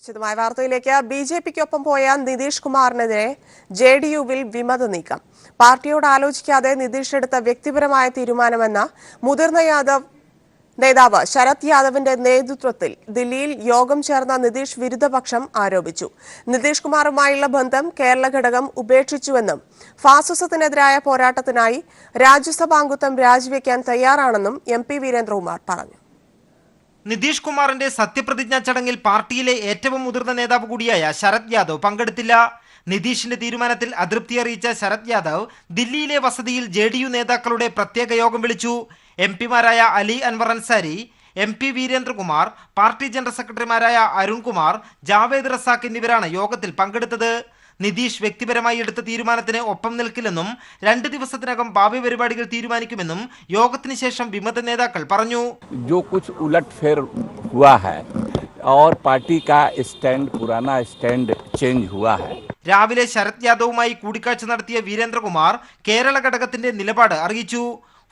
വിശദമായ വാർത്തയിലേക്ക്. ബിജെപിക്കൊപ്പം പോയ നിതീഷ് കുമാറിനെതിരെ ജെഡിയുവിൽ വിമത നീക്കം. പാർട്ടിയോട് ആലോചിക്കാതെ നിതീഷ് എടുത്ത വ്യക്തിപരമായ തീരുമാനമെന്ന മുതിർന്ന നേതാവ് ശരത് യാദവിന്റെ നേതൃത്വത്തിൽ ദില്ലിയിൽ യോഗം ചേർന്ന നിതീഷ് വിരുദ്ധപക്ഷം ആരോപിച്ചു. നിതീഷ് കുമാറുമായുള്ള ബന്ധം കേരള ഘടകം ഉപേക്ഷിച്ചുവെന്നും ഫാസിസത്തിനെതിരായ പോരാട്ടത്തിനായി രാജ്യസഭാംഗത്വം രാജിവെക്കാൻ തയ്യാറാണെന്നും MP വീരേന്ദ്രകുമാർ പറഞ്ഞു. നിതീഷ് കുമാറിന്റെ സത്യപ്രതിജ്ഞാ ചടങ്ങിൽ പാർട്ടിയിലെ ഏറ്റവും മുതിർന്ന നേതാവ് കൂടിയായ ശരത് യാദവ് പങ്കെടുത്തില്ല. നിതീഷിന്റെ തീരുമാനത്തിൽ അതൃപ്തി അറിയിച്ച ശരത് യാദവ് ദില്ലിയിലെ വസതിയിൽ JDU നേതാക്കളുടെ പ്രത്യേക യോഗം വിളിച്ചു. MPമാരായ Ali Anwar Ansari, MP Veerendrakumar, party general സെക്രട്ടറിമാരായ അരുൺകുമാർ, ജാവേദ് റസാഖ് എന്നിവരാണ് യോഗത്തിൽ പങ്കെടുത്തത്. നിതീഷ് വ്യക്തിപരമായി എടുത്ത തീരുമാനത്തിന് ഒപ്പം നിൽക്കില്ലെന്നും 2 ദിവസത്തിനകം ഭാവി പരിപാടികൾ തീരുമാനിക്കുമെന്നും യോഗത്തിന് ശേഷം വിമത നേതാക്കൾ പറഞ്ഞു. जो कुछ उलटफेर हुआ है और पार्टी का स्टैंड पुराना स्टैंड चेंज हुआ है. രാവിലെ ശരത് യാദവുമായി കൂടിക്കാഴ്ച നടത്തിയ വീരേന്ദ്രകുമാർ കേരള ഘടകത്തിന്റെ നിലപാട് അറിയിച്ചു.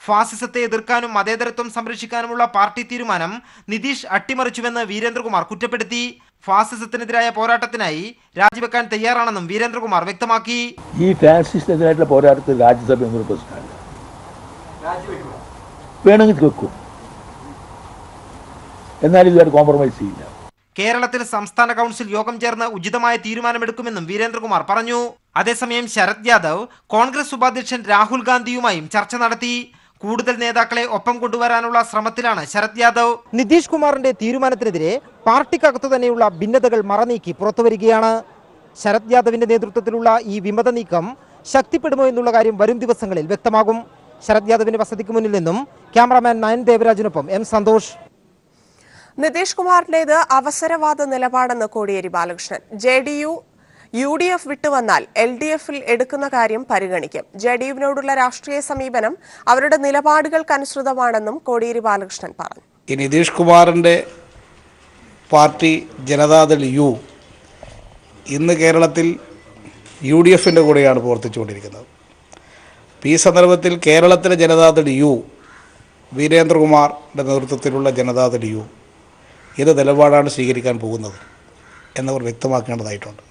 ഫാസിസത്തെ എതിർക്കാനും മതേതരത്വം സംരക്ഷിക്കാനുമുള്ള പാർട്ടി തീരുമാനം നിതീഷ് അട്ടിമറിച്ചുവെന്ന് വീരേന്ദ്രകുമാർ കുറ്റപ്പെടുത്തി. ഫാസിസത്തിനെതിരായ പോരാട്ടത്തിനായി രാജിവെക്കാൻ തയ്യാറാണെന്നും വീരേന്ദ്രകുമാർ വ്യക്തമാക്കി. ഈ ഫാസിസത്തിനെതിരായിട്ടുള്ള പോരാട്ടത്തിൽ രാജ്യസഭ എന്നൊരു പ്രശ്നമില്ല, വേണമെങ്കിൽ വെക്കും, എന്നാൽ ഇതുവരെ കോംപ്രമൈസ് ചെയ്യില്ല. കേരളത്തിൽ സംസ്ഥാന കൗൺസിൽ യോഗം ചേർന്ന് ഉചിതമായ തീരുമാനമെടുക്കുമെന്നും വീരേന്ദ്രകുമാർ പറഞ്ഞു. അതേസമയം ശരത് യാദവ് കോൺഗ്രസ് ഉപാധ്യക്ഷൻ രാഹുൽ ഗാന്ധിയുമായും ചർച്ച നടത്തി. കൂടുതൽ നേതാക്കളെ ഒപ്പം കൊണ്ടുവരാനുള്ള ശ്രമത്തിലാണ് ശരത് യാദവ്. നിതീഷ് കുമാറിന്റെ തീരുമാനത്തിനെതിരെ പാർട്ടിക്കകത്തു തന്നെയുള്ള ഭിന്നതകൾ മറനീക്കി പുറത്തുവരികയാണ്. ശരത് യാദവിന്റെ നേതൃത്വത്തിലുള്ള ഈ വിമത നീക്കം ശക്തിപ്പെടുമോ എന്നുള്ള കാര്യം വരും ദിവസങ്ങളിൽ വ്യക്തമാകും. ശരത് യാദവിന്റെ വസതിക്ക് മുന്നിൽ നിന്നും ക്യാമറാമാൻ നയൻ ദേവരാജിനൊപ്പം M സന്തോഷ്. നിതീഷ് കുമാറിന്റേത് അവസരവാദ നിലപാടെന്ന് കോടിയേരി ബാലകൃഷ്ണൻ. JDU UDF വിട്ടുവന്നാൽ LDFിൽ എടുക്കുന്ന കാര്യം പരിഗണിക്കും. JDUവിനോടുള്ള രാഷ്ട്രീയ സമീപനം അവരുടെ നിലപാടുകൾക്കനുസൃതമാണെന്നും കോടിയേരി ബാലകൃഷ്ണൻ പറഞ്ഞു. ഈ നിതീഷ് കുമാറിൻ്റെ പാർട്ടി ജനതാദൾ U ഇന്ന് കേരളത്തിൽ UDFിൻ്റെ കൂടെയാണ് പ്രവർത്തിച്ചുകൊണ്ടിരിക്കുന്നത്. ഈ സന്ദർഭത്തിൽ കേരളത്തിലെ ജനതാദൾ U, വീരേന്ദ്രകുമാറിൻ്റെ നേതൃത്വത്തിലുള്ള ജനതാദൾ U ഏത് നിലപാടാണ് സ്വീകരിക്കാൻ പോകുന്നത് എന്നവർ വ്യക്തമാക്കേണ്ടതായിട്ടുണ്ട്.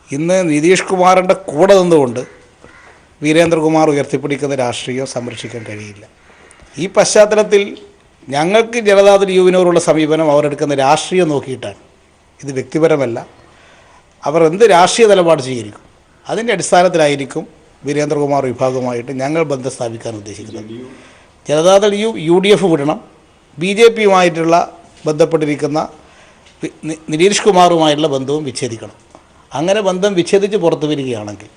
ഇന്ന് നിതീഷ് കുമാറിൻ്റെ കൂടെ നിന്നുകൊണ്ട് വീരേന്ദ്രകുമാർ ഉയർത്തിപ്പിടിക്കുന്ന രാഷ്ട്രീയം സംരക്ഷിക്കാൻ കഴിയില്ല. ഈ പശ്ചാത്തലത്തിൽ ഞങ്ങൾക്ക് ജനതാദൾ യുവിനോടുള്ള സമീപനം അവരെടുക്കുന്ന രാഷ്ട്രീയം നോക്കിയിട്ടാണ്. ഇത് വ്യക്തിപരമല്ല. അവർ എന്ത് രാഷ്ട്രീയ നിലപാട് സ്വീകരിക്കും അതിൻ്റെ അടിസ്ഥാനത്തിലായിരിക്കും വീരേന്ദ്രകുമാർ വിഭാഗവുമായിട്ട് ഞങ്ങൾ ബന്ധം സ്ഥാപിക്കാൻ ഉദ്ദേശിക്കുന്നത്. ജനതാദൾ UDF വിടണം. BJPയുമായിട്ടുള്ള ബന്ധപ്പെട്ടിരിക്കുന്ന നിതീഷ് കുമാറുമായിട്ടുള്ള ബന്ധവും വിച്ഛേദിക്കണം. അങ്ങനെ ബന്ധം വിച്ഛേദിച്ച് പുറത്തു വരികയാണെങ്കിൽ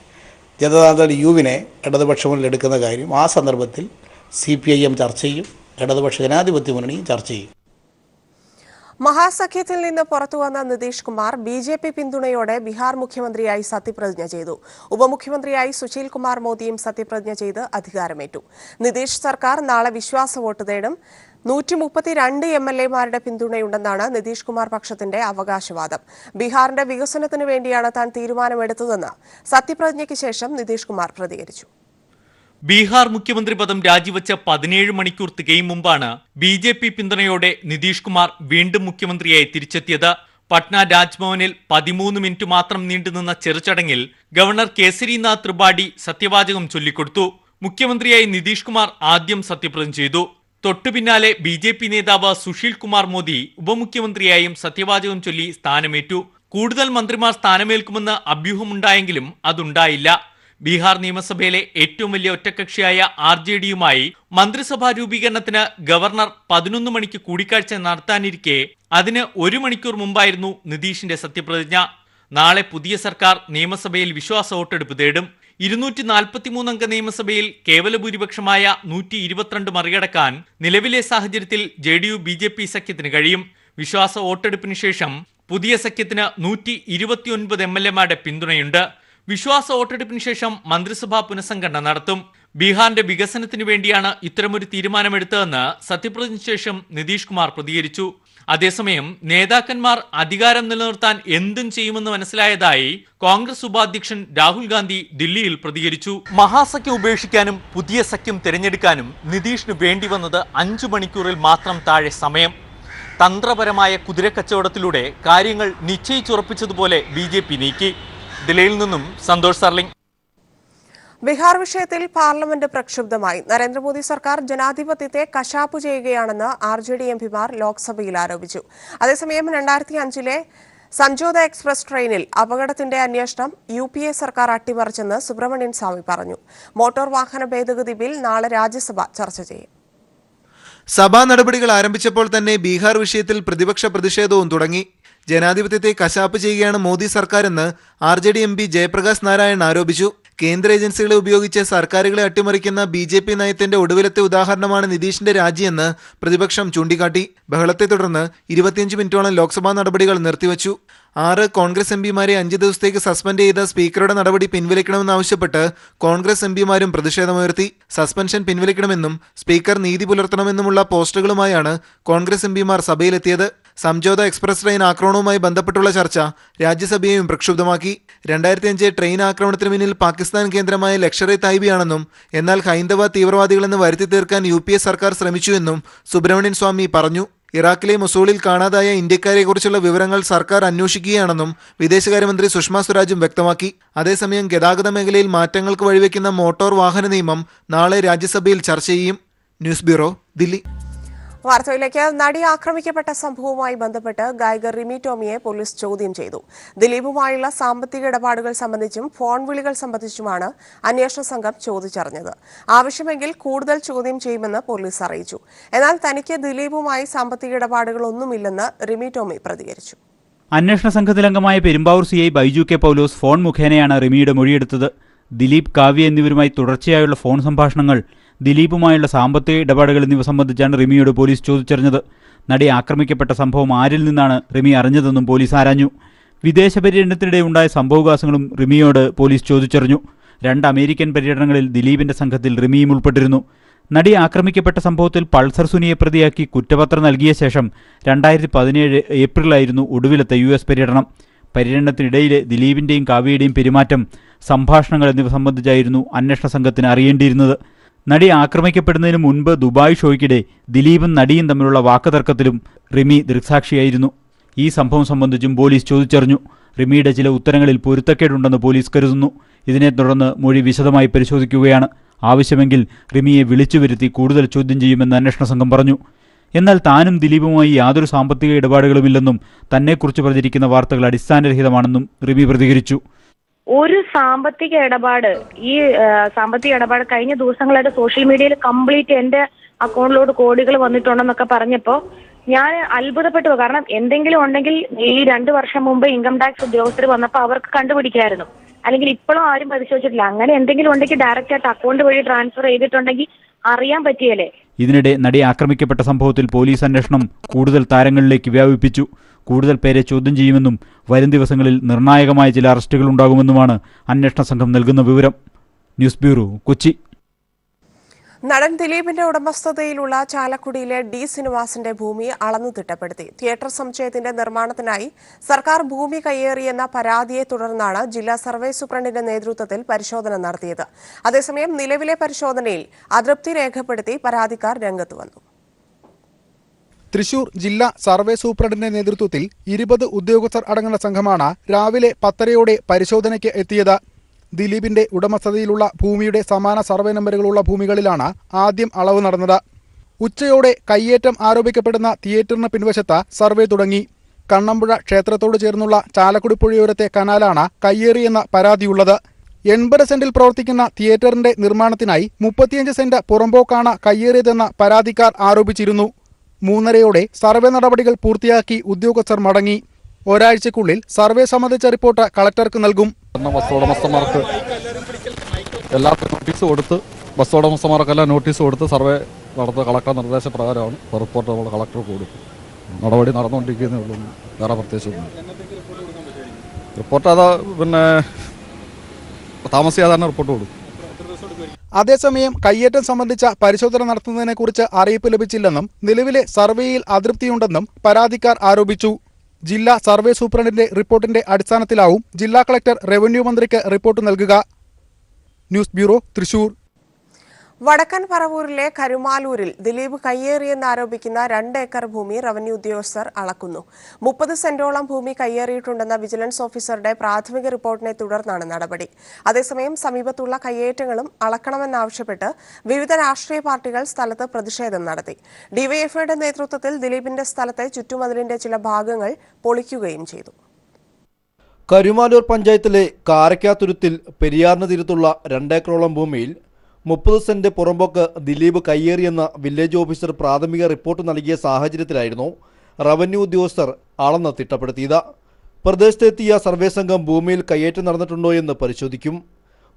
ജനതാദൾ യുവിനെ ഇടതുപക്ഷങ്ങളിൽ എടുക്കുന്ന കാര്യം ആ സന്ദർഭത്തിൽ CPIM ചർച്ച ചെയ്യും, ഇടതുപക്ഷ ജനാധിപത്യ മുന്നണിയും ചർച്ച ചെയ്യും. മഹാസഖ്യത്തിൽ നിന്ന് പുറത്തുവന്ന നിതീഷ് കുമാർ BJP പിന്തുണയോടെ ബീഹാർ മുഖ്യമന്ത്രിയായി സത്യപ്രതിജ്ഞ ചെയ്തു. ഉപമുഖ്യമന്ത്രിയായി സുശീൽ കുമാർ മോദിയും സത്യപ്രതിജ്ഞ ചെയ്ത് അധികാരമേറ്റു. നിതീഷ് സർക്കാർ നാളെ വിശ്വാസ വോട്ട് തേടും. 132 MLAമാരുടെ പിന്തുണയുണ്ടെന്നാണ് നിതീഷ് കുമാർ പക്ഷത്തിന്റെ അവകാശവാദം. ബീഹാറിന്റെ വികസനത്തിനു വേണ്ടിയാണ് താൻ തീരുമാനമെടുത്തതെന്ന് സത്യപ്രതിജ്ഞയ്ക്ക് ശേഷം നിതീഷ് കുമാർ പ്രതികരിച്ചു. ബീഹാർ മുഖ്യമന്ത്രി പദം രാജിവെച്ച 17 മണിക്കൂർ തികയും മുമ്പാണ് BJP പിന്തുണയോടെ നിതീഷ് കുമാർ വീണ്ടും മുഖ്യമന്ത്രിയായി തിരിച്ചെത്തിയത്. പട്ന രാജ്ഭവനിൽ 13 മിനിറ്റ് മാത്രം നീണ്ടുനിന്ന ചെറുചടങ്ങിൽ ഗവർണർ കേസരിനാഥ് ത്രിപാഠി സത്യവാചകം ചൊല്ലിക്കൊടുത്തു. മുഖ്യമന്ത്രിയായി നിതീഷ് കുമാർ ആദ്യം സത്യപ്രതിജ്ഞ ചെയ്തു. തൊട്ടുപിന്നാലെ BJP നേതാവ് സുശീൽ കുമാർ മോദി ഉപമുഖ്യമന്ത്രിയായും സത്യവാചകം ചൊല്ലി സ്ഥാനമേറ്റു. കൂടുതൽ മന്ത്രിമാർ സ്ഥാനമേൽക്കുമെന്ന് അഭ്യൂഹമുണ്ടായെങ്കിലും അതുണ്ടായില്ല. ബീഹാർ നിയമസഭയിലെ ഏറ്റവും വലിയ ഒറ്റക്കക്ഷിയായ RJDയുമായി മന്ത്രിസഭാ രൂപീകരണത്തിന് ഗവർണർ 11 മണിക്ക് കൂടിക്കാഴ്ച നടത്താനിരിക്കെ അതിന് 1 മണിക്കൂർ മുമ്പായിരുന്നു നിതീഷിന്റെ സത്യപ്രതിജ്ഞ. നാളെ പുതിയ സർക്കാർ നിയമസഭയിൽ വിശ്വാസ വോട്ടെടുപ്പ് തേടും. 243 അംഗ നിയമസഭയിൽ കേവല ഭൂരിപക്ഷമായ 122 മറികടക്കാൻ നിലവിലെ സാഹചര്യത്തിൽ JDU BJP സഖ്യത്തിന് കഴിയും. വിശ്വാസ വോട്ടെടുപ്പിന് ശേഷം പുതിയ സഖ്യത്തിന് 129 MLAമാരുടെ പിന്തുണയുണ്ട്. വിശ്വാസ വോട്ടെടുപ്പിന് ശേഷം മന്ത്രിസഭാ പുനഃസംഘടന നടത്തും. ബീഹാറിന്റെ വികസനത്തിനു വേണ്ടിയാണ് ഇത്തരമൊരു തീരുമാനമെടുത്തതെന്ന് സത്യപ്രതിജ്ഞയ്ക്ക് ശേഷം നിതീഷ് കുമാർ പ്രതികരിച്ചു. അതേസമയം നേതാക്കന്മാർ അധികാരം നിലനിർത്താൻ എന്തും ചെയ്യുമെന്ന് മനസ്സിലായതായി കോൺഗ്രസ് ഉപാധ്യക്ഷൻ രാഹുൽ ഗാന്ധി ദില്ലിയിൽ പ്രതികരിച്ചു. മഹാസഖ്യം ഉപേക്ഷിക്കാനും പുതിയ സഖ്യം തിരഞ്ഞെടുക്കാനും നിതീഷിന് വേണ്ടി വന്നത് 5 മണിക്കൂറിൽ മാത്രം താഴെ സമയം. തന്ത്രപരമായ കുതിരക്കച്ചവടത്തിലൂടെ കാര്യങ്ങൾ നിശ്ചയിച്ചുറപ്പിച്ചതുപോലെ BJP നീക്കി. ദില്ലിയിൽ നിന്നും സന്തോഷ് സർലിംഗ്. ബീഹാർ വിഷയത്തിൽ പാർലമെന്റ് പ്രക്ഷുബ്ധമായി. നരേന്ദ്രമോദി സർക്കാർ ജനാധിപത്യത്തെ കശാപ്പു ചെയ്യുകയാണെന്ന് RJD എംപിമാർ ലോക്സഭയിൽ ആരോപിച്ചു. അതേസമയം 2005-ലെ സംജോത എക്സ്പ്രസ് ട്രെയിനിൽ അപകടത്തിന്റെ അന്വേഷണം UPA സർക്കാർ അട്ടിമറിച്ചെന്ന് സുബ്രഹ്മണ്യൻ സ്വാമി പറഞ്ഞു. മോട്ടോർ വാഹന ഭേദഗതി ബിൽ നാളെ രാജ്യസഭ ചർച്ച ചെയ്യും. സഭാ നടപടികൾ ആരംഭിച്ചപ്പോൾ തന്നെ ബീഹാർ വിഷയത്തിൽ പ്രതിപക്ഷ പ്രതിഷേധവും തുടങ്ങി. ജനാധിപത്യത്തെ കശാപ്പ് ചെയ്യുകയാണ് മോദി സർക്കാരെന്ന് RJD MP ജയപ്രകാശ് നാരായൺ ആരോപിച്ചു. കേന്ദ്ര ഏജൻസികളെ ഉപയോഗിച്ച് സർക്കാരുകളെ അട്ടിമറിക്കുന്ന BJP നയത്തിന്റെ ഒടുവിലത്തെ ഉദാഹരണമാണ് നിതീഷിന്റെ രാജിയെന്ന് പ്രതിപക്ഷം ചൂണ്ടിക്കാട്ടി. ബഹളത്തെ തുടർന്ന് 25 മിനിറ്റോളം ലോക്സഭാ നടപടികൾ നിർത്തിവച്ചു. 6 കോൺഗ്രസ് എംപിമാരെ 5 ദിവസത്തേക്ക് സസ്പെൻഡ് ചെയ്ത സ്പീക്കറുടെ നടപടി പിൻവലിക്കണമെന്നാവശ്യപ്പെട്ട് കോൺഗ്രസ് എംപിമാരും പ്രതിഷേധമുയർത്തി. സസ്പെൻഷൻ പിൻവലിക്കണമെന്നും സ്പീക്കർ നീതി പുലർത്തണമെന്നുമുള്ള പോസ്റ്ററുകളുമായാണ് കോൺഗ്രസ് എംപിമാർ സഭയിലെത്തിയത്. സംജോത എക്സ്പ്രസ് ട്രെയിൻ ആക്രമണവുമായി ബന്ധപ്പെട്ടുള്ള ചർച്ച രാജ്യസഭയെയും പ്രക്ഷുബ്ധമാക്കി. 2005 ട്രെയിൻ ആക്രമണത്തിന് പിന്നിൽ പാകിസ്ഥാൻ കേന്ദ്രമായ ലഷ്കർ-ഇ-തൈബയാണെന്നും എന്നാൽ ഹൈന്ദവ തീവ്രവാദികളെന്ന് വരുത്തി തീർക്കാൻ UPA സർക്കാർ ശ്രമിച്ചുവെന്നും സുബ്രഹ്മണ്യൻ സ്വാമി പറഞ്ഞു. ഇറാഖിലെ മൊസൂളിൽ കാണാതായ ഇന്ത്യക്കാരെക്കുറിച്ചുള്ള വിവരങ്ങൾ സർക്കാർ അന്വേഷിക്കുകയാണെന്നും വിദേശകാര്യമന്ത്രി സുഷമ സ്വരാജും വ്യക്തമാക്കി. അതേസമയം ഗതാഗത മേഖലയിൽ മാറ്റങ്ങൾക്ക് വഴിവെക്കുന്ന മോട്ടോർ വാഹന നിയമം നാളെ രാജ്യസഭയിൽ ചർച്ച ചെയ്യും. News bureau, Delhi. വാർത്തയിലേക്ക്. നടി ആക്രമിക്കപ്പെട്ട സംഭവവുമായി ബന്ധപ്പെട്ട് ഗായിക റിമി ടോമിയെ പോലീസ് ചോദ്യം ചെയ്തു. ദിലീപുമായുള്ള സാമ്പത്തിക ഇടപാടുകൾ സംബന്ധിച്ചും ഫോൺ വിളികൾ സംബന്ധിച്ചുമാണ് അന്വേഷണ സംഘം ചോദിച്ചറിഞ്ഞത്. ആവശ്യമെങ്കിൽ കൂടുതൽ ചോദ്യം ചെയ്യുമെന്ന് പോലീസ് അറിയിച്ചു. എന്നാൽ തനിക്ക് ദിലീപുമായി സാമ്പത്തിക ഇടപാടുകളൊന്നുമില്ലെന്ന് റിമി ടോമി പ്രതികരിച്ചു. അന്വേഷണ സംഘത്തിലംഗമായ പെരുമ്പാവൂർ CI ബൈജു കെ പൗലോസ് ഫോൺ മുഖേനയാണ് റിമിയുടെ മൊഴിയെടുത്തത്. ദിലീപ്, കാവ്യ എന്നിവരുമായി തുടർച്ചയായുള്ള ഫോൺ സംഭാഷണങ്ങൾ, ദിലീപുമായുള്ള സാമ്പത്തിക ഇടപാടുകൾ എന്നിവ സംബന്ധിച്ചാണ് റിമിയോട് പോലീസ് ചോദിച്ചറിഞ്ഞത്. നടി ആക്രമിക്കപ്പെട്ട സംഭവം ആരിൽ നിന്നാണ് റിമി അറിഞ്ഞതെന്നും പോലീസ് ആരാഞ്ഞു. വിദേശ പര്യടനത്തിനിടെ ഉണ്ടായ സംഭവവികാസങ്ങളും റിമിയോട് പോലീസ് ചോദിച്ചറിഞ്ഞു. 2 അമേരിക്കൻ പര്യടനങ്ങളിൽ ദിലീപിന്റെ സംഘത്തിൽ റിമിയും ഉൾപ്പെട്ടിരുന്നു. നടി ആക്രമിക്കപ്പെട്ട സംഭവത്തിൽ പൾസർ സുനിയെ പ്രതിയാക്കി കുറ്റപത്രം നൽകിയ ശേഷം 2017 ഏപ്രിലായിരുന്നു ഒടുവിലത്തെ US പര്യടനം. പര്യടനത്തിനിടയിലെ ദിലീപിന്റെയും കാവ്യയുടെയും പെരുമാറ്റം, സംഭാഷണങ്ങൾ എന്നിവ സംബന്ധിച്ചായിരുന്നു അന്വേഷണ സംഘത്തിന് അറിയേണ്ടിയിരുന്നത്. നടി ആക്രമിക്കപ്പെടുന്നതിന് മുൻപ് ദുബായ് ഷോയ്ക്കിടെ ദിലീപും നടിയും തമ്മിലുള്ള വാക്കുതർക്കത്തിലും റിമി ദൃക്സാക്ഷിയായിരുന്നു. ഈ സംഭവം സംബന്ധിച്ചും പോലീസ് ചോദിച്ചറിഞ്ഞു. റിമിയുടെ ചില ഉത്തരങ്ങളിൽ പൊരുത്തക്കേടുണ്ടെന്ന് പോലീസ് കരുതുന്നു. ഇതിനെ തുടർന്ന് മൊഴി വിശദമായി പരിശോധിക്കുകയാണ്. ആവശ്യമെങ്കിൽ റിമിയെ വിളിച്ചു വരുത്തി കൂടുതൽ ചോദ്യം ചെയ്യുമെന്ന് അന്വേഷണ സംഘം പറഞ്ഞു. എന്നാൽ താനും ദിലീപുമായി യാതൊരു സാമ്പത്തിക ഇടപാടുകളുമില്ലെന്നും തന്നെക്കുറിച്ച് പ്രചരിക്കുന്ന വാർത്തകൾ അടിസ്ഥാനരഹിതമാണെന്നും റിമി പ്രതികരിച്ചു. ഒരു സാമ്പത്തിക ഇടപാട് കഴിഞ്ഞ ദിവസങ്ങളായിട്ട് സോഷ്യൽ മീഡിയയിൽ കംപ്ലീറ്റ് എന്റെ അക്കൗണ്ടിലോട്ട് കോടികൾ വന്നിട്ടുണ്ടെന്നൊക്കെ പറഞ്ഞപ്പോ ഞാൻ അത്ഭുതപ്പെട്ടു. കാരണം എന്തെങ്കിലും ഉണ്ടെങ്കിൽ ഈ 2 വർഷം മുമ്പ് ഇൻകം ടാക്സ് ഉദ്യോഗസ്ഥർ വന്നപ്പോൾ അവർക്ക് കണ്ടുപിടിക്കായിരുന്നു. അല്ലെങ്കിൽ ഇപ്പോഴും ആരും പരിശോധിച്ചിട്ടില്ല. അങ്ങനെ എന്തെങ്കിലും ഉണ്ടെങ്കിൽ ഡയറക്റ്റ് ആയിട്ട് അക്കൗണ്ട് വഴി ട്രാൻസ്ഫർ ചെയ്തിട്ടുണ്ടെങ്കിൽ അറിയാൻ പറ്റിയല്ലേ. ഇതിനിടെ നടി ആക്രമിക്കപ്പെട്ട സംഭവത്തിൽ പോലീസ് അന്വേഷണം കൂടുതൽ താരങ്ങളിലേക്ക് വ്യാപിപ്പിച്ചു. കൂടുതൽ പേരെ ചോദ്യം ചെയ്യുമെന്നും വരും ദിവസങ്ങളിൽ നിർണായകമായ ചില അറസ്റ്റുകൾ ഉണ്ടാകുമെന്നുമാണ് അന്വേഷണ സംഘം നൽകുന്ന വിവരം. News bureau, Kochi. നടൻ ദിലീപിന്റെ ഉടമസ്ഥതയിലുള്ള ചാലക്കുടിയിലെ D സിനിമാസിന്റെ ഭൂമി അളന്നു തിട്ടപ്പെടുത്തി. തിയേറ്റർ സമുച്ചയത്തിന്റെ നിർമ്മാണത്തിനായി സർക്കാർ ഭൂമി കയ്യേറിയെന്ന പരാതിയെ തുടർന്നാണ് ജില്ലാ സർവേ സൂപ്രണ്ടിന്റെ നേതൃത്വത്തിൽ പരിശോധന നടത്തിയത്. അതേസമയം നിലവിലെ പരിശോധനയിൽ അതൃപ്തി രേഖപ്പെടുത്തി പരാതിക്കാർ രംഗത്ത് വന്നു. തൃശൂർ ജില്ലാ സർവേ സൂപ്രണ്ടിന്റെ നേതൃത്വത്തിൽ 20 ഉദ്യോഗസ്ഥർ അടങ്ങുന്ന സംഘമാണ് രാവിലെ 10:30 പരിശോധനയ്ക്ക് എത്തിയത്. ദിലീപിന്റെ ഉടമസ്ഥതയിലുള്ള ഭൂമിയുടെ സമാന സർവേ നമ്പറുകളുള്ള ഭൂമികളിലാണ് ആദ്യം അളവ് നടന്നത്. ഉച്ചയോടെ കയ്യേറ്റം ആരോപിക്കപ്പെടുന്ന തിയേറ്ററിന് പിൻവശത്ത് സർവേ തുടങ്ങി. കണ്ണമ്പുഴ ക്ഷേത്രത്തോട് ചേർന്നുള്ള ചാലക്കുടി പുഴയോരത്തെ കനാലാണ് കയ്യേറിയെന്ന പരാതിയുള്ളത്. 80 സെന്റിൽ പ്രവർത്തിക്കുന്ന തിയേറ്ററിന്റെ നിർമ്മാണത്തിനായി 35 സെന്റ് പുറമ്പോക്കാണ് കയ്യേറിയതെന്ന് പരാതിക്കാർ ആരോപിച്ചിരുന്നു. 3:30 സർവേ നടപടികൾ പൂർത്തിയാക്കി ഉദ്യോഗസ്ഥർ മടങ്ങി. ഒരാഴ്ചക്കുള്ളിൽ സർവേ സംബന്ധിച്ച റിപ്പോർട്ട് കളക്ടർക്ക് നൽകും. ബസ്സുടമസ്ഥന്മാർക്ക് എല്ലാവർക്കും നോട്ടീസ് കൊടുത്ത് സർവേ നടത്തുക കളക്ടർ നിർദ്ദേശപ്രകാരമാണ്. റിപ്പോർട്ട് നമ്മൾ കളക്ടർക്ക് കൊടുക്കും. നടപടി നടന്നുകൊണ്ടിരിക്കുന്നേ ഉള്ളൂ. വേറെ പ്രത്യേകിച്ചൊന്നും റിപ്പോർട്ട് താമസിയാതെ തന്നെ റിപ്പോർട്ട് കൊടുക്കും. അതേസമയം കയ്യേറ്റം സംബന്ധിച്ച പരിശോധന നടത്തുന്നതിനെക്കുറിച്ച് അറിയിപ്പ് ലഭിച്ചില്ലെന്നും നിലവിലെ സർവേയിൽ അതൃപ്തിയുണ്ടെന്നും പരാതിക്കാർ ആരോപിച്ചു. ജില്ലാ സർവേ സൂപ്രണ്ടിന്റെ റിപ്പോർട്ടിന്റെ അടിസ്ഥാനത്തിലാവും ജില്ലാ കളക്ടർ റവന്യൂ മന്ത്രിക്ക് റിപ്പോർട്ട് നൽകുക. News bureau, Thrissur. വടക്കൻ പറവൂരിലെ കരുമാലൂരിൽ ദിലീപ് കയ്യേറിയെന്നാരോപിക്കുന്ന 2 ഏക്കർ ഭൂമി റവന്യൂ ഉദ്യോഗസ്ഥർ അളക്കുന്നു. 30 സെന്റോളം ഭൂമി കയ്യേറിയിട്ടുണ്ടെന്ന വിജിലൻസ് ഓഫീസറുടെ പ്രാഥമിക റിപ്പോർട്ടിനെ തുടർന്നാണ് നടപടി. അതേസമയം സമീപത്തുള്ള കയ്യേറ്റങ്ങളും അളക്കണമെന്നാവശ്യപ്പെട്ട് വിവിധ രാഷ്ട്രീയ പാർട്ടികൾ സ്ഥലത്ത് പ്രതിഷേധം നടത്തി. ഡിവൈഎഫ്ഐയുടെ നേതൃത്വത്തിൽ ദിലീപിന്റെ സ്ഥലത്തെ ചുറ്റുമതിലിന്റെ ചില ഭാഗങ്ങൾ പൊളിക്കുകയും ചെയ്തു. കരുമാലൂർ പഞ്ചായത്തിലെ കാരക്കാതുരുത്തിൽ പെരിയാറിന് തീരത്തുള്ള 2 ഏക്കറോളം ഭൂമിയിൽ 30 സെന്റ് പുറമ്പോക്ക് ദിലീപ് കയ്യേറിയെന്ന വില്ലേജ് ഓഫീസർ പ്രാഥമിക റിപ്പോർട്ട് നൽകിയ സാഹചര്യത്തിലായിരുന്നു റവന്യൂ ഉദ്യോഗസ്ഥർ അളന്ന് തിട്ടപ്പെടുത്തിയത്. പ്രദേശത്തെത്തിയ സർവേ സംഘം ഭൂമിയിൽ കയ്യേറ്റം നടന്നിട്ടുണ്ടോ എന്ന് പരിശോധിക്കും.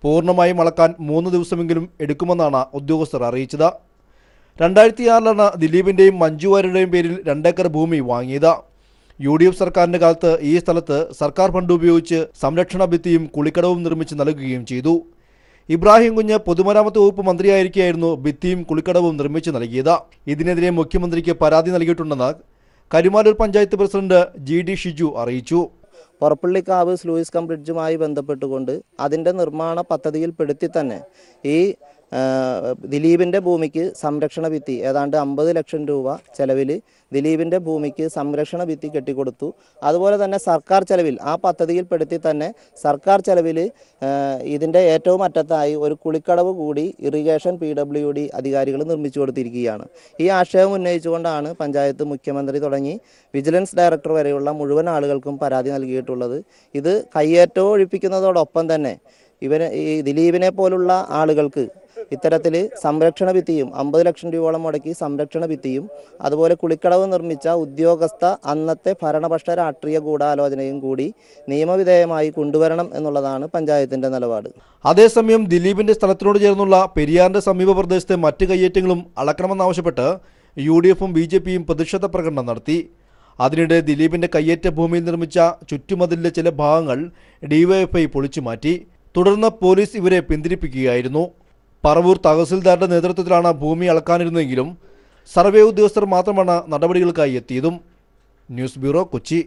പൂർണ്ണമായും അളക്കാൻ 3 ദിവസമെങ്കിലും എടുക്കുമെന്നാണ് ഉദ്യോഗസ്ഥർ അറിയിച്ചത്. 2006 ദിലീപിന്റെയും മഞ്ജു വാര്യരുടെയും പേരിൽ 2 ഏക്കർ ഭൂമി വാങ്ങിയത്. UDF സർക്കാരിന്റെ കാലത്ത് ഈ സ്ഥലത്ത് സർക്കാർ ഫണ്ട് ഉപയോഗിച്ച് സംരക്ഷണ ഭിത്തിയും കുളിക്കടവും നിർമ്മിച്ച് നൽകുകയും ചെയ്തു. ഇബ്രാഹിം കുഞ്ഞ് പൊതുമരാമത്ത് വകുപ്പ് മന്ത്രിയായിരിക്കെയായിരുന്നു ഭിത്തിയും കുളിക്കടവും നിർമ്മിച്ച് നൽകിയത്. ഇതിനെതിരെ മുഖ്യമന്ത്രിക്ക് പരാതി നൽകിയിട്ടുണ്ടെന്ന് കരുമാലൂർ പഞ്ചായത്ത് പ്രസിഡന്റ് GD ഷിജു അറിയിച്ചു. പൊറപ്പള്ളിക്കാവ് സ്ലൂയിസ് കം ബ്രിഡ്ജുമായി ബന്ധപ്പെട്ടുകൊണ്ട് അതിൻ്റെ നിർമ്മാണ പദ്ധതിയിൽപ്പെടുത്തി തന്നെ ഈ ദിലീപിൻ്റെ ഭൂമിക്ക് സംരക്ഷണ ഭിത്തി ഏതാണ്ട് 50 ലക്ഷം രൂപ ചെലവിൽ ദിലീപിൻ്റെ ഭൂമിക്ക് സംരക്ഷണ ഭിത്തി കെട്ടിക്കൊടുത്തു. അതുപോലെ തന്നെ സർക്കാർ ചെലവിൽ ആ പദ്ധതിയിൽപ്പെടുത്തി തന്നെ സർക്കാർ ചെലവിൽ ഇതിൻ്റെ ഏറ്റവും അറ്റത്തായി ഒരു കുളിക്കടവ് കൂടി ഇറിഗേഷൻ PWD അധികാരികൾ നിർമ്മിച്ചു കൊടുത്തിരിക്കുകയാണ്. ഈ ആശയം ഉന്നയിച്ചുകൊണ്ടാണ് പഞ്ചായത്ത് മുഖ്യമന്ത്രി തുടങ്ങി വിജിലൻസ് ഡയറക്ടർ വരെയുള്ള മുഴുവൻ ആളുകൾക്കും പരാതി നൽകിയിട്ടുള്ളത്. ഇത് കയ്യേറ്റവും ഒഴിപ്പിക്കുന്നതോടൊപ്പം തന്നെ ഈ ദിലീപിനെ പോലുള്ള ആളുകൾക്ക് ഇത്തരത്തിൽ സംരക്ഷണ ഭിത്തിയും 50 ലക്ഷം രൂപയോളം മുടക്കി സംരക്ഷണ ഭിത്തിയും അതുപോലെ കുളിക്കടവ് നിർമ്മിച്ച ഉദ്യോഗസ്ഥ അന്നത്തെ ഭരണപക്ഷ രാഷ്ട്രീയ ഗൂഢാലോചനയും കൂടി നിയമവിധേയമായി കൊണ്ടുവരണം എന്നുള്ളതാണ് പഞ്ചായത്തിന്റെ നിലപാട്. അതേസമയം ദിലീപിന്റെ സ്ഥലത്തിനോട് ചേർന്നുള്ള പെരിയാറിന്റെ സമീപ പ്രദേശത്തെ മറ്റ് കയ്യേറ്റങ്ങളും അളക്കണമെന്നാവശ്യപ്പെട്ട് UDFും BJPയും പ്രതിഷേധ പ്രകടനം നടത്തി. അതിനിടെ ദിലീപിന്റെ കയ്യേറ്റ ഭൂമിയിൽ നിർമ്മിച്ച ചുറ്റുമതിലിലെ ചില ഭാഗങ്ങൾ DYFI പൊളിച്ചു മാറ്റി. തുടർന്ന് പോലീസ് ഇവരെ പിന്തിരിപ്പിക്കുകയായിരുന്നു. പറവൂർ തഹസിൽദാരുടെ നേതൃത്വത്തിലാണ് ഭൂമി അളക്കാനിരുന്നതെങ്കിലും സർവേ ഉദ്യോഗസ്ഥർ മാത്രമാണ് നടപടികൾക്കായി എത്തിയതും. News bureau, Kochi.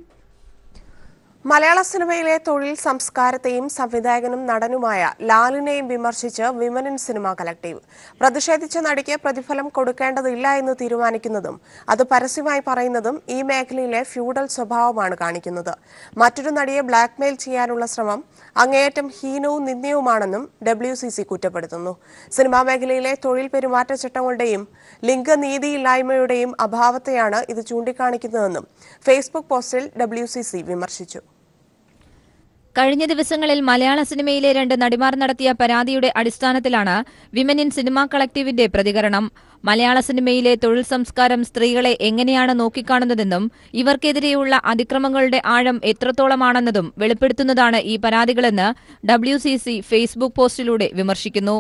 മലയാള സിനിമയിലെ തൊഴിൽ സംസ്കാരത്തെയും സംവിധായകനും നടനുമായ ലാലിനെയും വിമർശിച്ച് വിമൻ ഇൻ സിനിമ കളക്ടീവ്. പ്രതിഷേധിച്ച നടിക്ക് പ്രതിഫലം കൊടുക്കേണ്ടതില്ല എന്ന് തീരുമാനിക്കുന്നതും അത് പരസ്യമായി പറയുന്നതും ഈ മേഖലയിലെ ഫ്യൂഡൽ സ്വഭാവമാണ് കാണിക്കുന്നത്. മറ്റൊരു നടിയെ ബ്ലാക്ക്മെയിൽ ചെയ്യാനുള്ള ശ്രമം അങ്ങേയറ്റം ഹീനവും നിന്ദ്യവുമാണെന്നും WCC കുറ്റപ്പെടുത്തുന്നു. സിനിമാ മേഖലയിലെ തൊഴിൽ പെരുമാറ്റച്ചട്ടങ്ങളുടെയും ലിംഗനീതിയില്ലായ്മയുടെയും അഭാവത്തെയാണ് ഇത് ചൂണ്ടിക്കാണിക്കുന്നതെന്നും ഫേസ്ബുക്ക് പോസ്റ്റിൽ WCC വിമർശിച്ചു. കഴിഞ്ഞ ദിവസങ്ങളിൽ മലയാള സിനിമയിലെ 2 നടിമാർ നടത്തിയ പരാതിയുടെ അടിസ്ഥാനത്തിലാണ് വിമൻ ഇൻ സിനിമ കളക്ടീവിന്റെ പ്രതികരണം. മലയാള സിനിമയിലെ തൊഴിൽ സംസ്കാരം സ്ത്രീകളെ എങ്ങനെയാണ് നോക്കിക്കാണുന്നതെന്നും ഇവർക്കെതിരെയുള്ള അതിക്രമങ്ങളുടെ ആഴം എത്രത്തോളമാണെന്നതും വെളിപ്പെടുത്തുന്നതാണ് ഈ പരാതികളെന്ന് WCC ഫേസ്ബുക്ക് പോസ്റ്റിലൂടെ വിമർശിക്കുന്നു.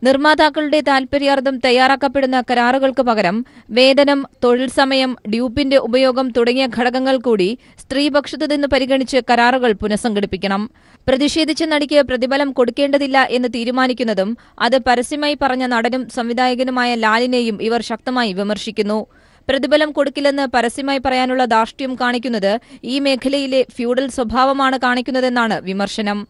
നിർമ്മാതാക്കളുടെ താൽപര്യാർത്ഥം തയ്യാറാക്കപ്പെടുന്ന കരാറുകൾക്ക് പകരം വേതനം, തൊഴിൽ സമയം, ഡ്യൂപ്പിന്റെ ഉപയോഗം തുടങ്ങിയ ഘടകങ്ങൾ കൂടി സ്ത്രീപക്ഷത്തു നിന്ന് പരിഗണിച്ച് കരാറുകൾ പുനഃസംഘടിപ്പിക്കണം. പ്രതിഷേധിച്ച നടിക്ക് പ്രതിഫലം കൊടുക്കേണ്ടതില്ല എന്ന് തീരുമാനിക്കുന്നതും അത് പരസ്യമായി പറഞ്ഞ നടനും സംവിധായകനുമായ ലാലിനെയും ഇവർ ശക്തമായി വിമർശിക്കുന്നു. പ്രതിഫലം കൊടുക്കില്ലെന്ന് പരസ്യമായി പറയാനുള്ള ധാർഷ്ട്യം കാണിക്കുന്നത് ഈ മേഖലയിലെ ഫ്യൂഡൽ സ്വഭാവമാണ് കാണിക്കുന്നതെന്നാണ് വിമർശനം.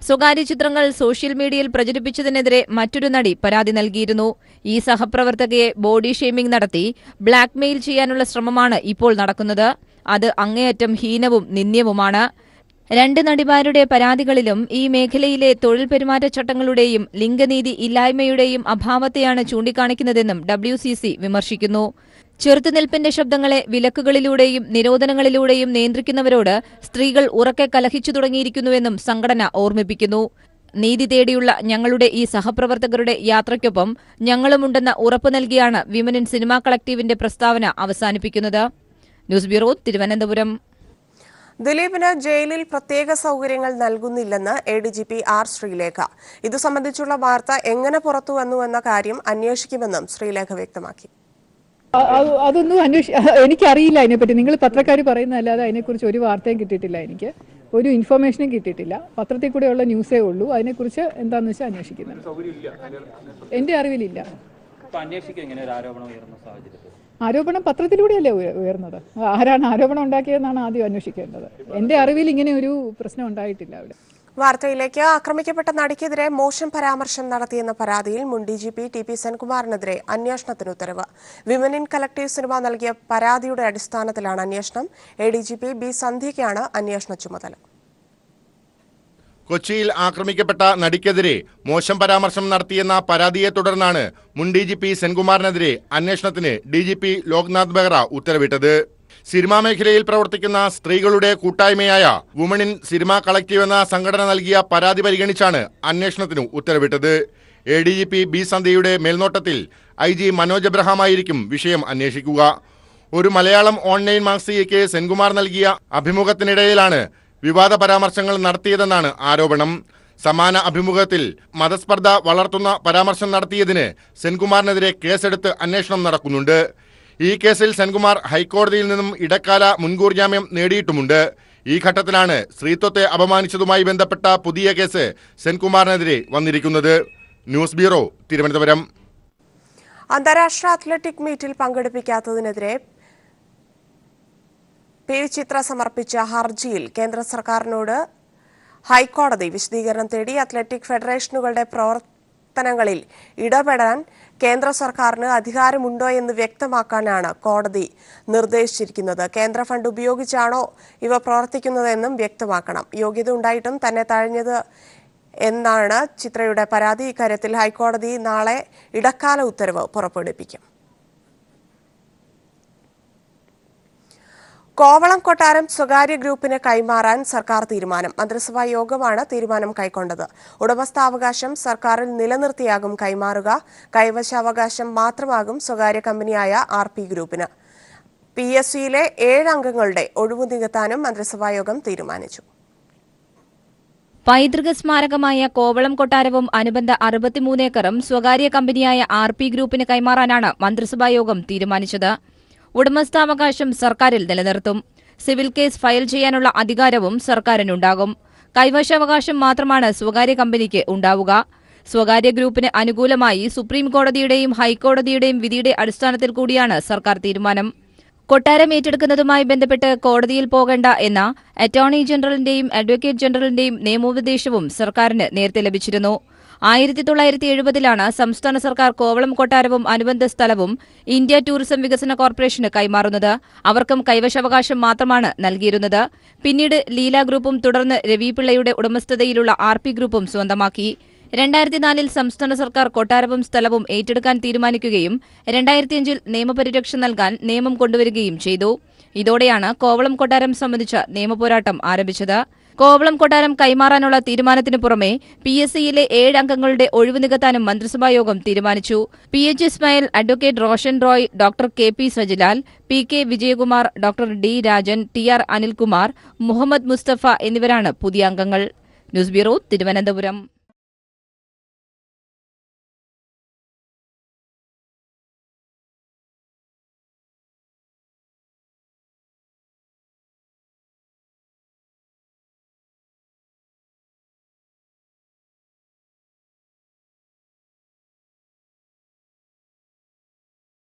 സ്വകാര്യ ചിത്രങ്ങൾ സോഷ്യൽ മീഡിയയിൽ പ്രചരിപ്പിച്ചതിനെതിരെ മറ്റൊരു നടി പരാതി നൽകിയിരുന്നു. ഈ സഹപ്രവർത്തകയെ ബോഡി ഷെയ്മിംഗ് നടത്തി ബ്ലാക്ക്മെയിൽ ചെയ്യാനുള്ള ശ്രമമാണ് ഇപ്പോൾ നടക്കുന്നത്. അത് അങ്ങേയറ്റം ഹീനവും നിന്ദ്യവുമാണ്. 2 നടിമാരുടെ പരാതികളിലും ഈ മേഖലയിലെ തൊഴിൽ പെരുമാറ്റച്ചട്ടങ്ങളുടെയും ലിംഗനീതി ഇല്ലായ്മയുടെയും അഭാവത്തെയാണ് ചൂണ്ടിക്കാണിക്കുന്നതെന്നും WCC വിമർശിക്കുന്നു. ചെറുത്തുനിൽപ്പിന്റെ ശബ്ദങ്ങളെ വിലക്കുകളിലൂടെയും നിരോധനങ്ങളിലൂടെയും നിയന്ത്രിക്കുന്നവരോട് സ്ത്രീകൾ ഉറക്കെ കലഹിച്ചു തുടങ്ങിയിരിക്കുന്നുവെന്നും സംഘടന ഓർമ്മിപ്പിക്കുന്നു. നീതി തേടിയുള്ള ഞങ്ങളുടെ ഈ സഹപ്രവർത്തകരുടെ യാത്രയ്ക്കൊപ്പം ഞങ്ങളുമുണ്ടെന്ന ഉറപ്പ് നൽകിയാണ് വിമൻ ഇൻ സിനിമ കളക്ടീവിന്റെ പ്രസ്താവന അവസാനിപ്പിക്കുന്നത്. News bureau, Thiruvananthapuram. ദിലീപിന് ജയിലിൽ പ്രത്യേക സൗകര്യങ്ങൾ നൽകുന്നില്ലെന്ന് ADGP R ശ്രീലേഖ. ഇതു സംബന്ധിച്ചുള്ള വാർത്ത എങ്ങനെ പുറത്തുവന്നുവെന്ന കാര്യം അന്വേഷിക്കുമെന്നും ശ്രീലേഖ വ്യക്തമാക്കി. അതൊന്നും എനിക്കറിയില്ല അതിനെപ്പറ്റി. നിങ്ങൾ പത്രക്കാർ പറയുന്നതല്ലാതെ അതിനെക്കുറിച്ച് ഒരു വാർത്തയും കിട്ടിയിട്ടില്ല. എനിക്ക് ഒരു ഇൻഫർമേഷനും കിട്ടിയിട്ടില്ല. പത്രത്തിൽ കൂടെയുള്ള ന്യൂസേ ഉള്ളൂ. അതിനെക്കുറിച്ച് എന്താണെന്ന് വെച്ചാൽ അന്വേഷിക്കുന്നത്. എൻ്റെ അറിവിലില്ല. ആരോപണം പത്രത്തിലൂടെയല്ലേ ഉയർന്നത്? ആരാണ് ആരോപണം ഉണ്ടാക്കിയതെന്നാണ് ആദ്യം അന്വേഷിക്കേണ്ടത്. എൻ്റെ അറിവിൽ ഇങ്ങനെ ഒരു പ്രശ്നം ഉണ്ടായിട്ടില്ല അവിടെ. വാർത്തയിലേക്ക്. ആക്രമിക്കപ്പെട്ട നടിക്കെതിരെ മോശം പരാമർശം നടത്തിയെന്ന പരാതിയിൽ മുൻ DGP TP സെൻകുമാറിനെതിരെ അന്വേഷണത്തിന് ഉത്തരവ്. വിമൻ ഇൻ കളക്ടീവ് സിനിമ നൽകിയ പരാതിയുടെ അടിസ്ഥാനത്തിലാണ് അന്വേഷണം. ADGP B സന്ധ്യയ്ക്കാണ് അന്വേഷണ ചുമതല. കൊച്ചിയിൽ ആക്രമിക്കപ്പെട്ട നടിക്കെതിരെ മോശം പരാമർശം നടത്തിയെന്ന പരാതിയെ തുടർന്നാണ് മുൻ DGP സെൻകുമാറിനെതിരെ അന്വേഷണത്തിന് DGP ലോക്നാഥ് ബെഹ്റ ഉത്തരവിട്ടത്. സിനിമാ മേഖലയിൽ പ്രവർത്തിക്കുന്ന സ്ത്രീകളുടെ കൂട്ടായ്മയായ വുമൺ ഇൻ സിനിമ കളക്ടീവ് എന്ന സംഘടന നൽകിയ പരാതി പരിഗണിച്ചാണ് അന്വേഷണത്തിനു ഉത്തരവിട്ടത്. ADGP B സന്ധ്യയുടെ മേൽനോട്ടത്തിൽ IG മനോജ് എബ്രഹാമായിരിക്കും വിഷയം അന്വേഷിക്കുക. ഒരു മലയാളം ഓൺലൈൻ മാസികയ്ക്ക് സെൻകുമാർ നൽകിയ അഭിമുഖത്തിനിടയിലാണ് വിവാദ പരാമർശങ്ങൾ നടത്തിയതെന്നാണ് ആരോപണം. സമാന അഭിമുഖത്തിൽ മതസ്പർദ്ധ വളർത്തുന്ന പരാമർശം നടത്തിയതിന് സെൻകുമാറിനെതിരെ കേസെടുത്ത് അന്വേഷണം നടക്കുന്നുണ്ട്. ഈ കേസിൽ സെൻകുമാർ ഹൈക്കോടതിയിൽ നിന്നും ഇടക്കാല മുൻകൂർ ജാമ്യം നേടിയിട്ടുമുണ്ട്. ഈ ഘട്ടത്തിലാണ് സ്ത്രീത്വത്തെ അപമാനിച്ചതുമായി ബന്ധപ്പെട്ട പുതിയ കേസ് സെൻകുമാറിനെതിരെ വന്നിരിക്കുന്നത്. News bureau, Thiruvananthapuram. അന്താരാഷ്ട്ര അത്ലറ്റിക് മീറ്റിൽ പങ്കെടുപ്പിക്കാത്തതിനെതിരെ PV ചിത്ര സമർപ്പിച്ച ഹർജിയിൽ കേന്ദ്ര സർക്കാരിനോട് ഹൈക്കോടതി വിശദീകരണം തേടി. അത്ലറ്റിക് ഫെഡറേഷനുകളുടെ പ്രവർത്തനങ്ങളിൽ ഇടപെടാൻ കേന്ദ്ര സർക്കാരിന് അധികാരമുണ്ടോ എന്ന് വ്യക്തമാക്കാനാണ് കോടതി നിർദ്ദേശിച്ചിരിക്കുന്നത്. കേന്ദ്ര ഫണ്ട് ഉപയോഗിച്ചാണോ ഇവ പ്രവർത്തിക്കുന്നതെന്നും വ്യക്തമാക്കണം. യോഗ്യത ഉണ്ടായിട്ടും തന്നെ തഴഞ്ഞത് എന്നാണ് ചിത്രയുടെ പരാതി. ഇക്കാര്യത്തിൽ ഹൈക്കോടതി നാളെ ഇടക്കാല ഉത്തരവ് പുറപ്പെടുവിക്കും. കോവളം കൊട്ടാരം സ്വകാര്യ ഗ്രൂപ്പിന് കൈമാറാൻ സർക്കാർ തീരുമാനം. മന്ത്രിസഭാ യോഗമാണ് തീരുമാനം കൈക്കൊണ്ടത്. ഉടമസ്ഥാവകാശം സർക്കാരിൽ നിലനിർത്തിയാകും കൈമാറുക. കൈവശാവകാശം മാത്രമാകും സ്വകാര്യ കമ്പനിയായ RP ഗ്രൂപ്പിന്. PSCയിലെ 7 അംഗങ്ങളുടെ ഒഴിവു നികത്താനും മന്ത്രിസഭാ യോഗം തീരുമാനിച്ചു. പൈതൃക സ്മാരകമായ കോവളം കൊട്ടാരവും അനുബന്ധ 63 ഏക്കറും സ്വകാര്യ കമ്പനിയായ RP ഗ്രൂപ്പിന് കൈമാറാനാണ് മന്ത്രിസഭാ യോഗം തീരുമാനിച്ചത്. ഉടമസ്ഥാവകാശം സർക്കാരിൽ നിലനിർത്തും. സിവിൽ കേസ് ഫയൽ ചെയ്യാനുള്ള അധികാരവും സർക്കാരിനുണ്ടാകും. കൈവശാവകാശം മാത്രമാണ് സ്വകാര്യ കമ്പനിക്ക് ഉണ്ടാവുക. സ്വകാര്യ ഗ്രൂപ്പിന് അനുകൂലമായി സുപ്രീം കോടതിയുടെയും ഹൈക്കോടതിയുടെയും വിധിയുടെ അടിസ്ഥാനത്തിൽ കൂടിയാണ് സർക്കാർ തീരുമാനം. കൊട്ടാരം ഏറ്റെടുക്കുന്നതുമായി ബന്ധപ്പെട്ട് കോടതിയിൽ പോകേണ്ട എന്ന അറ്റോർണി ജനറലിന്റെയും അഡ്വക്കേറ്റ് ജനറലിന്റെയും നിയമോപദേശവും സർക്കാരിന് നേരത്തെ ലഭിച്ചിരുന്നു. 1970-ലാണ് സംസ്ഥാന സർക്കാർ കോവളം കൊട്ടാരവും അനുബന്ധ സ്ഥലവും ഇന്ത്യ ടൂറിസം വികസന കോർപ്പറേഷന് കൈമാറുന്നത്. അവർക്കും കൈവശാവകാശം മാത്രമാണ് നൽകിയിരുന്നത്. പിന്നീട് ലീല ഗ്രൂപ്പും തുടർന്ന് രവിപിള്ളയുടെ ഉടമസ്ഥതയിലുള്ള RP ഗ്രൂപ്പും സ്വന്തമാക്കി. 2004-ൽ സംസ്ഥാന സർക്കാർ കൊട്ടാരവും സ്ഥലവും ഏറ്റെടുക്കാൻ തീരുമാനിക്കുകയും 2005-ൽ നിയമപരിരക്ഷ നൽകാൻ നിയമം കൊണ്ടുവരികയും ചെയ്തു. ഇതോടെയാണ് കോവളം കൊട്ടാരം സംബന്ധിച്ച നിയമപോരാട്ടം ആരംഭിച്ചത്. കോവളം കൊട്ടാരം കൈമാറാനുള്ള തീരുമാനത്തിന് പുറമെ PSCയിലെ 7 അംഗങ്ങളുടെ ഒഴിവു നികത്താനും മന്ത്രിസഭായോഗം തീരുമാനിച്ചു. PH Ismail, advocate Roshan Roy, doctor KP Sajilal, PK Vijayakumar, doctor D Rajan, TR Anilkumar, Muhammad Mustafa എന്നിവരാണ് പുതിയ അംഗങ്ങൾ. News bureau, Thiruvananthapuram.